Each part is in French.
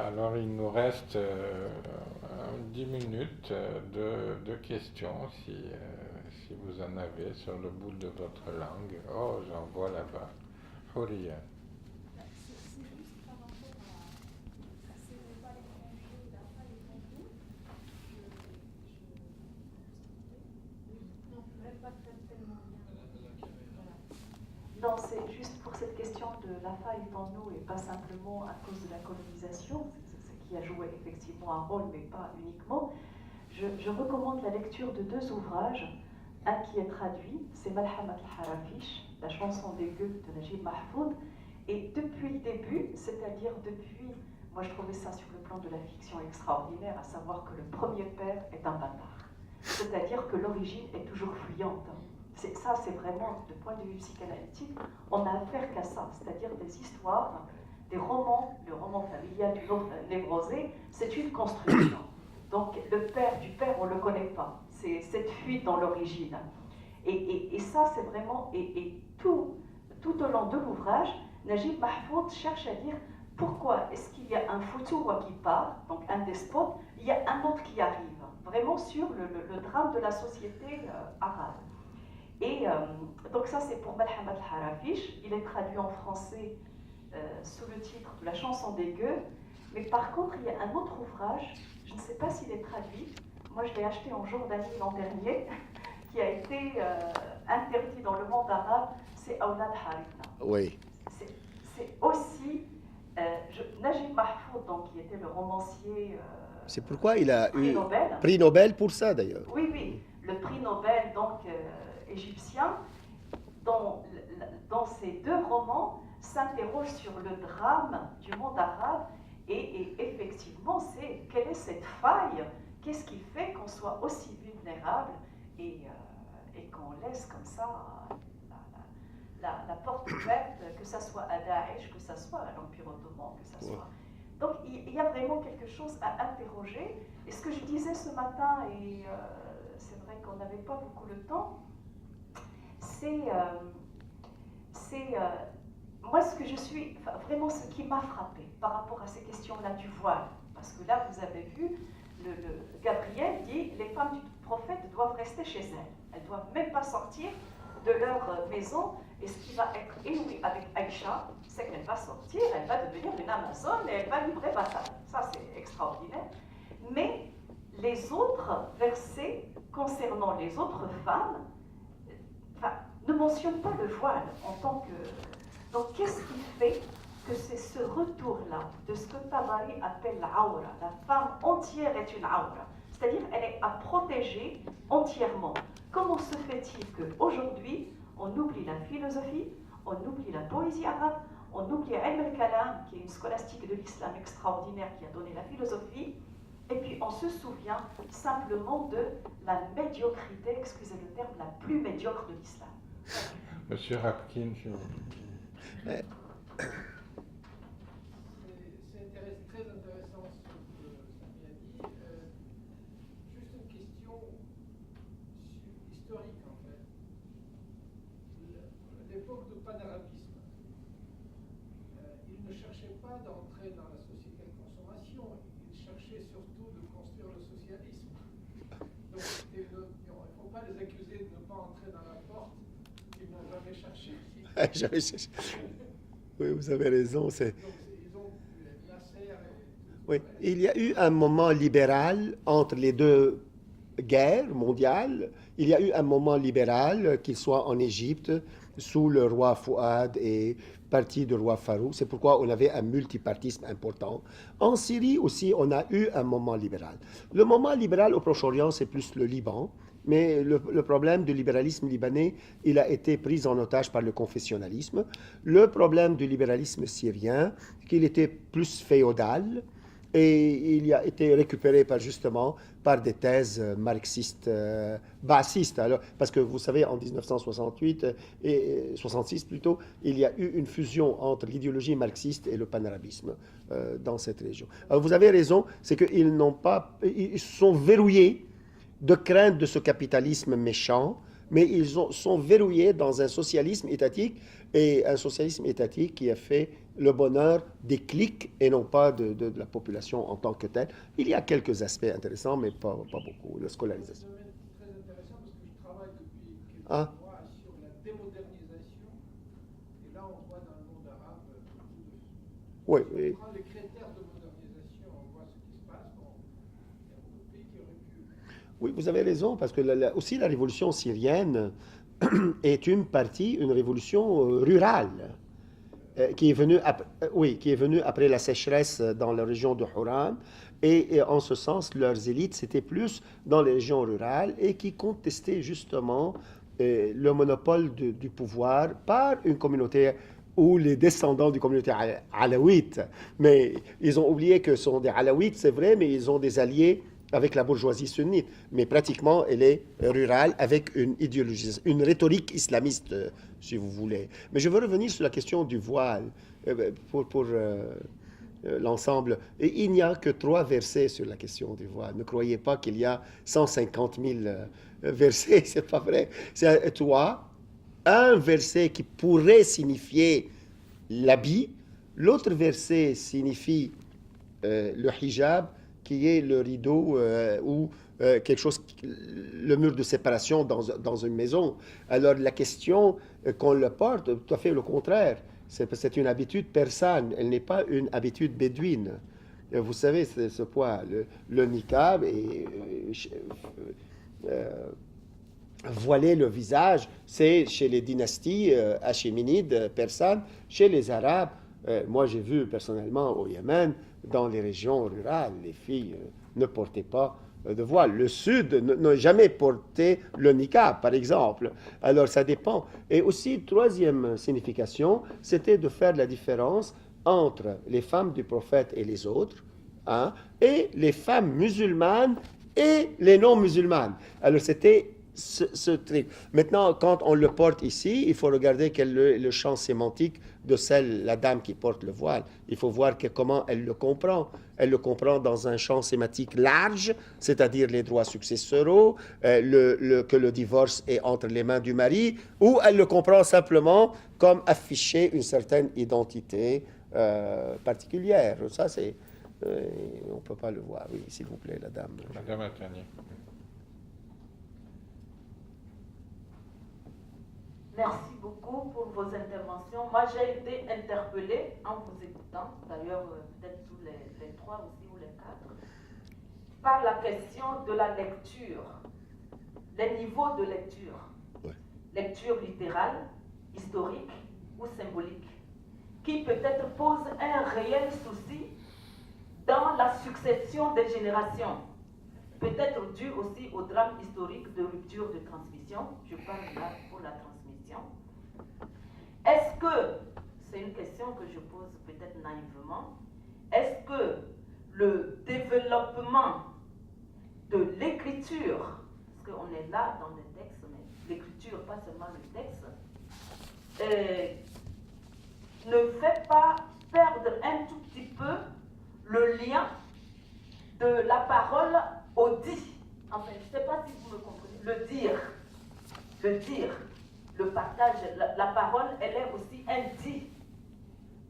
Alors, il nous reste 10 minutes de questions, si vous en avez sur le bout de votre langue. Oh, j'en vois là-bas. Houria. C'est juste par rapport à ces repas étrangers, la faille est en nous. Non, même pas tellement bien. Voilà. Non, c'est juste pour cette question de la faille est en nous et pas simplement à cause de la colonisation, ce qui a joué effectivement un rôle, mais pas uniquement. Je recommande la lecture de deux ouvrages. Un qui est traduit, c'est Malhamat al-Harafish, la chanson des gueux de Najib Mahfoud. Et depuis le début, c'est-à-dire depuis, moi je trouvais ça sur le plan de la fiction extraordinaire, à savoir que le premier père est un bâtard. C'est-à-dire que l'origine est toujours fuyante. Ça, c'est vraiment, de point de vue psychanalytique, on n'a affaire qu'à ça, c'est-à-dire des histoires, des romans, le roman familial du névrosé, c'est une construction. Donc le père du père, on ne le connaît pas. C'est cette fuite dans l'origine. Et ça, c'est vraiment... Et tout au long de l'ouvrage, Najib Mahfoud cherche à dire pourquoi est-ce qu'il y a un Foutoua qui part, donc un despote, il y a un autre qui arrive, vraiment sur le drame de la société arabe. Et donc ça, c'est pour Malhamat al-Harafish. Il est traduit en français sous le titre de La chanson des gueux. Mais par contre, il y a un autre ouvrage, je ne sais pas s'il est traduit, moi je l'ai acheté en Jordanie l'an dernier, qui a été interdit dans le monde arabe, c'est Aoulad Haritna. Oui. C'est aussi Najib Mahfoud, donc, qui était le romancier C'est pourquoi il a prix eu Nobel. prix Nobel pour ça, d'ailleurs. Oui, oui, le prix Nobel donc égyptien, dans ces deux romans, s'interroge sur le drame du monde arabe et effectivement, c'est quelle est cette faille, qu'est-ce qui fait qu'on soit aussi vulnérable et qu'on laisse comme ça la porte ouverte, que ça soit à Daesh, que ça soit à l'Empire ottoman, que ça soit... Donc il y a vraiment quelque chose à interroger. Et ce que je disais ce matin, et c'est vrai qu'on n'avait pas beaucoup le temps, c'est moi ce que je suis, vraiment ce qui m'a frappé par rapport à ces questions-là du voile. Parce que là, vous avez vu, Gabriel dit les femmes du prophète doivent rester chez elles. Elles ne doivent même pas sortir de leur maison. Et ce qui va être inouï avec Aïcha, c'est qu'elle va sortir, elle va devenir une Amazone et elle va livrer bataille. Ça, c'est extraordinaire. Mais les autres versets concernant les autres femmes ne mentionnent pas le voile en tant que... Donc, qu'est-ce qui fait que c'est ce retour-là de ce que Tabari appelle l'aura? La femme entière est une aura. C'est-à-dire, elle est à protéger entièrement. Comment se fait-il qu'aujourd'hui, on oublie la philosophie, on oublie la poésie arabe, on oublie Ilm al-Kalam, qui est une scolastique de l'islam extraordinaire qui a donné la philosophie, et puis on se souvient simplement de la médiocrité, excusez le terme, la plus médiocre de l'islam. Monsieur Rapkin, C'est très intéressant ce que Samy a dit. Juste une question historique en fait. L'époque du panarabisme, il ne cherchait pas d'entrer dans la société de consommation, il cherchait surtout de construire le socialisme. Donc il ne faut pas les accuser de ne pas entrer dans la porte qu'ils n'ont jamais cherché. Jamais cherché. Oui, vous avez raison. Oui, il y a eu un moment libéral entre les deux guerres mondiales. Il y a eu un moment libéral, qu'il soit en Égypte, sous le roi Fouad et partie du roi Farouk. C'est pourquoi on avait un multipartisme important. En Syrie aussi, on a eu un moment libéral. Le moment libéral au Proche-Orient, c'est plus le Liban. Mais le problème du libéralisme libanais, il a été pris en otage par le confessionnalisme. Le problème du libéralisme syrien, qu'il était plus féodal, et il a été récupéré justement par des thèses marxistes, bassistes. Alors, parce que vous savez, en 1968 et 66 plutôt, il y a eu une fusion entre l'idéologie marxiste et le panarabisme dans cette région. Alors, vous avez raison, c'est qu'ils ils sont verrouillés de crainte de ce capitalisme méchant Mais ils sont verrouillés dans un socialisme étatique, et un socialisme étatique qui a fait le bonheur des cliques et non pas de la population en tant que telle. Il y a quelques aspects intéressants, mais pas beaucoup. La scolarisation. C'est un domaine très intéressant parce que je travaille depuis quelques Ah. mois sur la démodernisation. Et là, on voit dans le monde arabe Oui, si oui. on prend les critères de modernisation, on voit ce qui se passe. Bon, il y a beaucoup de pays qui auraient pu. Oui, vous avez raison, parce que aussi la révolution syrienne est une révolution rurale, qui est venue qui est venue après la sécheresse dans la région de Houran. Et en ce sens, leurs élites, c'était plus dans les régions rurales et qui contestaient justement le monopole du pouvoir par une communauté ou les descendants d'une communauté alaouite. Mais ils ont oublié que ce sont des alaouites, c'est vrai, mais ils ont des alliés avec la bourgeoisie sunnite. Mais pratiquement, elle est rurale avec une idéologie, une rhétorique islamiste, si vous voulez. Mais je veux revenir sur la question du voile pour l'ensemble. Et il n'y a que 3 versets sur la question du voile. Ne croyez pas qu'il y a 150 000 versets, c'est pas vrai. C'est 3. Un verset qui pourrait signifier l'habit, l'autre verset signifie le hijab, qui est le rideau ou quelque chose, le mur de séparation dans une maison. Alors la question qu'on le porte, tout à fait le contraire. C'est une habitude persane, elle n'est pas une habitude bédouine. Vous savez, ce point, le niqab et voiler le visage, c'est chez les dynasties hachéminides, persanes, chez les Arabes. Moi, j'ai vu personnellement au Yémen, dans les régions rurales, les filles ne portaient pas de voile. Le Sud n'a jamais porté le niqab, par exemple. Alors, ça dépend. Et aussi, troisième signification, c'était de faire la différence entre les femmes du prophète et les autres, hein, et les femmes musulmanes et les non-musulmanes. Alors, c'était ce truc. Maintenant, quand on le porte ici, il faut regarder quel est le champ sémantique de la dame qui porte le voile. Il faut voir comment elle le comprend. Elle le comprend dans un champ sémantique large, c'est-à-dire les droits successoraux, que le divorce est entre les mains du mari, ou elle le comprend simplement comme afficher une certaine identité particulière. Ça, c'est... on ne peut pas le voir. Oui, s'il vous plaît, la dame. Madame Attani. Merci beaucoup pour vos interventions. Moi, j'ai été interpellée en vous écoutant, d'ailleurs, peut-être tous les 3 aussi ou les 4, par la question de la lecture, les niveaux de lecture. Ouais. Lecture littérale, historique ou symbolique, qui peut-être pose un réel souci dans la succession des générations. Peut-être dû aussi au drame historique de rupture de transmission. Je parle là pour la transmission. Est-ce que, c'est une question que je pose peut-être naïvement, est-ce que le développement de l'écriture, parce qu'on est là dans les textes, mais l'écriture, pas seulement le texte, ne fait pas perdre un tout petit peu le lien de la parole au dit? Enfin, je ne sais pas si vous me comprenez. Le dire, le partage, la parole, elle est aussi un dit.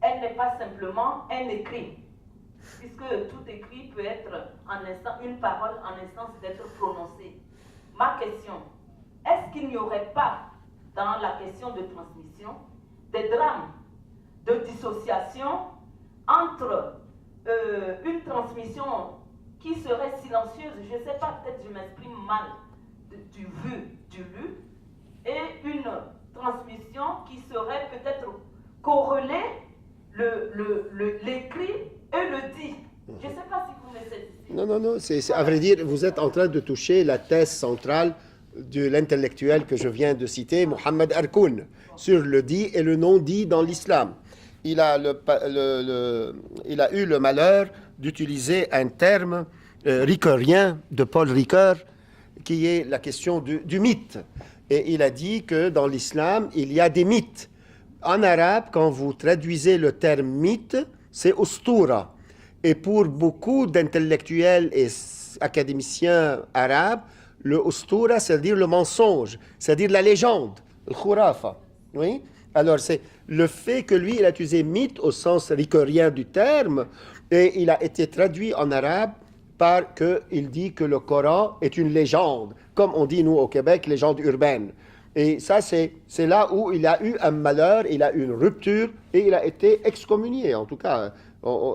Elle n'est pas simplement un écrit. Puisque tout écrit peut être en instant, une parole en instance d'être prononcée. Ma question, est-ce qu'il n'y aurait pas, dans la question de transmission, des drames de dissociation entre une transmission qui serait silencieuse, je ne sais pas, peut-être je m'exprime mal, du vu, du lu, et une transmission qui serait peut-être corrélée, l'écrit et le dit. Je ne sais pas si vous me saisissez. Non, à vrai dire, vous êtes en train de toucher la thèse centrale de l'intellectuel que je viens de citer, Mohamed Harkoun, sur le dit et le non-dit dans l'islam. Il a eu le malheur d'utiliser un terme ricoeurien de Paul Ricoeur, qui est la question du mythe. Et il a dit que dans l'islam, il y a des mythes. En arabe, quand vous traduisez le terme mythe, c'est ustura. Et pour beaucoup d'intellectuels et académiciens arabes, Le ustura, c'est-à-dire le mensonge, c'est-à-dire la légende, le khurafa. Oui? Alors, c'est le fait que lui, il a utilisé mythe au sens ricorien du terme, et il a été traduit en arabe par qu'il dit que le Coran est une légende, comme on dit, nous, au Québec, légende urbaine. Et ça, c'est là où il a eu un malheur, il a eu une rupture, et il a été excommunié, en tout cas,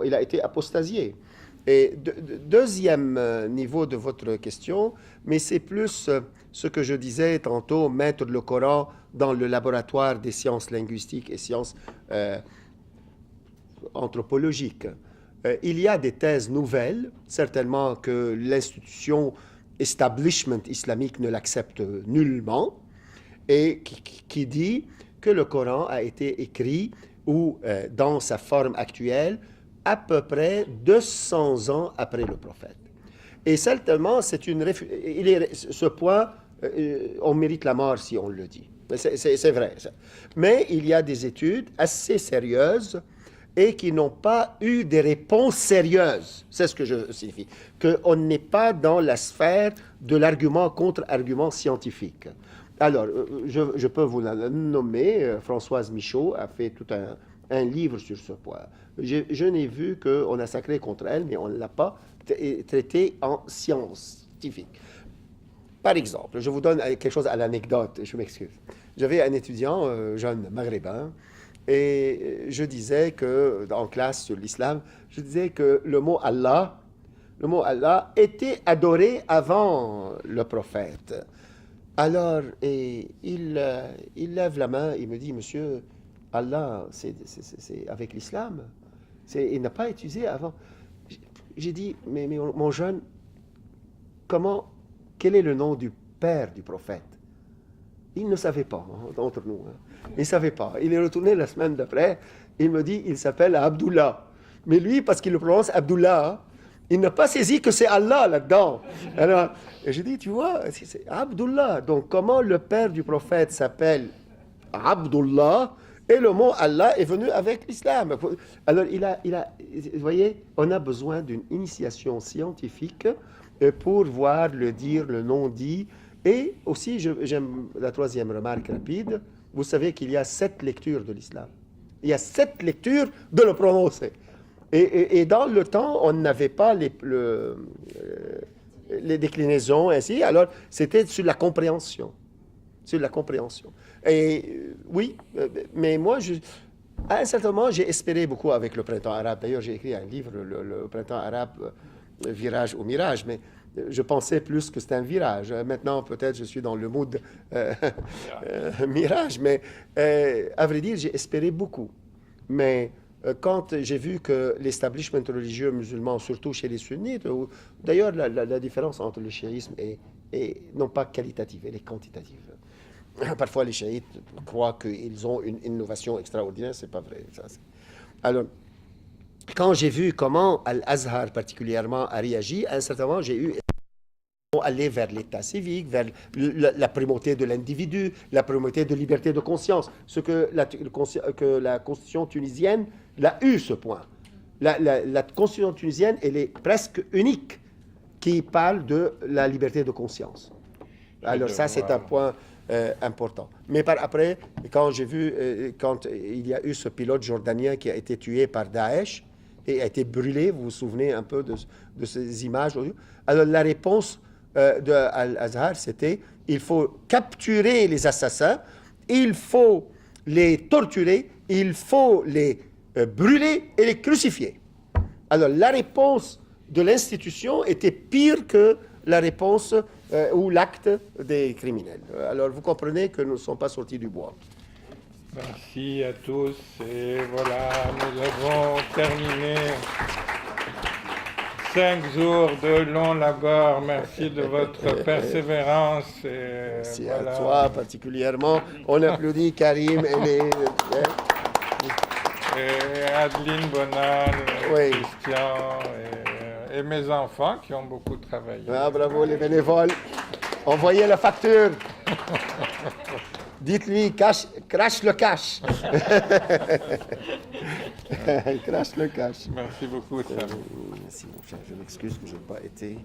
il a été apostasié. Et deuxième niveau de votre question, mais c'est plus ce que je disais tantôt, mettre le Coran dans le laboratoire des sciences linguistiques et sciences anthropologiques. Il y a des thèses nouvelles, certainement que l'institution establishment islamique ne l'accepte nullement, et qui dit que le Coran a été écrit, ou dans sa forme actuelle, à peu près 200 ans après le prophète. Et certainement, ce point, on mérite la mort si on le dit. C'est vrai. Ça. Mais il y a des études assez sérieuses et qui n'ont pas eu des réponses sérieuses. C'est ce que je signifie. Qu'on n'est pas dans la sphère de l'argument contre argument scientifique. Alors, je peux vous la nommer. Françoise Michaud a fait tout un livre sur ce point. Je n'ai vu qu'on a sacré contre elle, mais on ne l'a pas traité en scientifique. Par exemple, je vous donne quelque chose à l'anecdote, je m'excuse. J'avais un étudiant, jeune maghrébin, et je disais que, en classe sur l'islam, je disais que le mot Allah était adoré avant le prophète. Alors, il lève la main, il me dit, monsieur, Allah, c'est avec l'islam. Il n'a pas utilisé avant. J'ai dit, mais mon jeune, quel est le nom du père du prophète? Il ne savait pas, entre nous. Il ne savait pas. Il est retourné la semaine d'après, il me dit, il s'appelle Abdullah. Mais lui, parce qu'il le prononce Abdullah, il n'a pas saisi que c'est Allah là-dedans. Alors, j'ai dit, tu vois, c'est Abdullah. Donc, comment le père du prophète s'appelle Abdullah, et le mot Allah est venu avec l'islam. Alors, vous voyez, on a besoin d'une initiation scientifique pour voir le dire, le non-dit. Et aussi, j'aime la troisième remarque rapide, vous savez qu'il y a 7 lectures de l'islam. Il y a 7 lectures de le prononcer. Et dans le temps, on n'avait pas les déclinaisons ainsi, alors c'était sur la compréhension. Sur la compréhension. Et oui, mais moi, à un certain moment, j'ai espéré beaucoup avec le printemps arabe. D'ailleurs, j'ai écrit un livre, le printemps arabe, virage ou mirage, mais je pensais plus que c'était un virage. Maintenant, peut-être, je suis dans le mood mirage, mais à vrai dire, j'ai espéré beaucoup. Mais quand j'ai vu que l'establishment religieux musulman, surtout chez les sunnites, d'ailleurs, la différence entre le chiisme est non pas qualitative, elle est quantitative. Parfois, les chiites croient qu'ils ont une innovation extraordinaire, c'est pas vrai. Ça, alors, quand j'ai vu comment Al-Azhar particulièrement a réagi, à un certain moment, j'ai eu aller vers l'état civique, vers la primauté de l'individu, la primauté de liberté de conscience, ce que la constitution tunisienne l'a eu, ce point. La constitution tunisienne, elle est presque unique, qui parle de la liberté de conscience. Alors ça, c'est un point important. Mais après, quand j'ai vu, quand il y a eu ce pilote jordanien qui a été tué par Daesh et a été brûlé, vous vous souvenez un peu de ces images? Alors la réponse de Al-Azhar, c'était il faut capturer les assassins, il faut les torturer, il faut les brûler et les crucifier. Alors la réponse de l'institution était pire que la réponse ou l'acte des criminels. Alors vous comprenez que nous ne sommes pas sortis du bois. Merci à tous et voilà, nous avons terminé 5 jours de long labeur. Merci de votre persévérance. Et merci voilà. À toi particulièrement. On applaudit Karim et Adeline Bonal, oui. Christian et mes enfants qui ont beaucoup travaillé. Ah, bravo les bénévoles. Envoyez la facture. Dites-lui, crache le cash. Crache le cash. Merci beaucoup. Merci mon cher, je m'excuse que je n'ai pas été...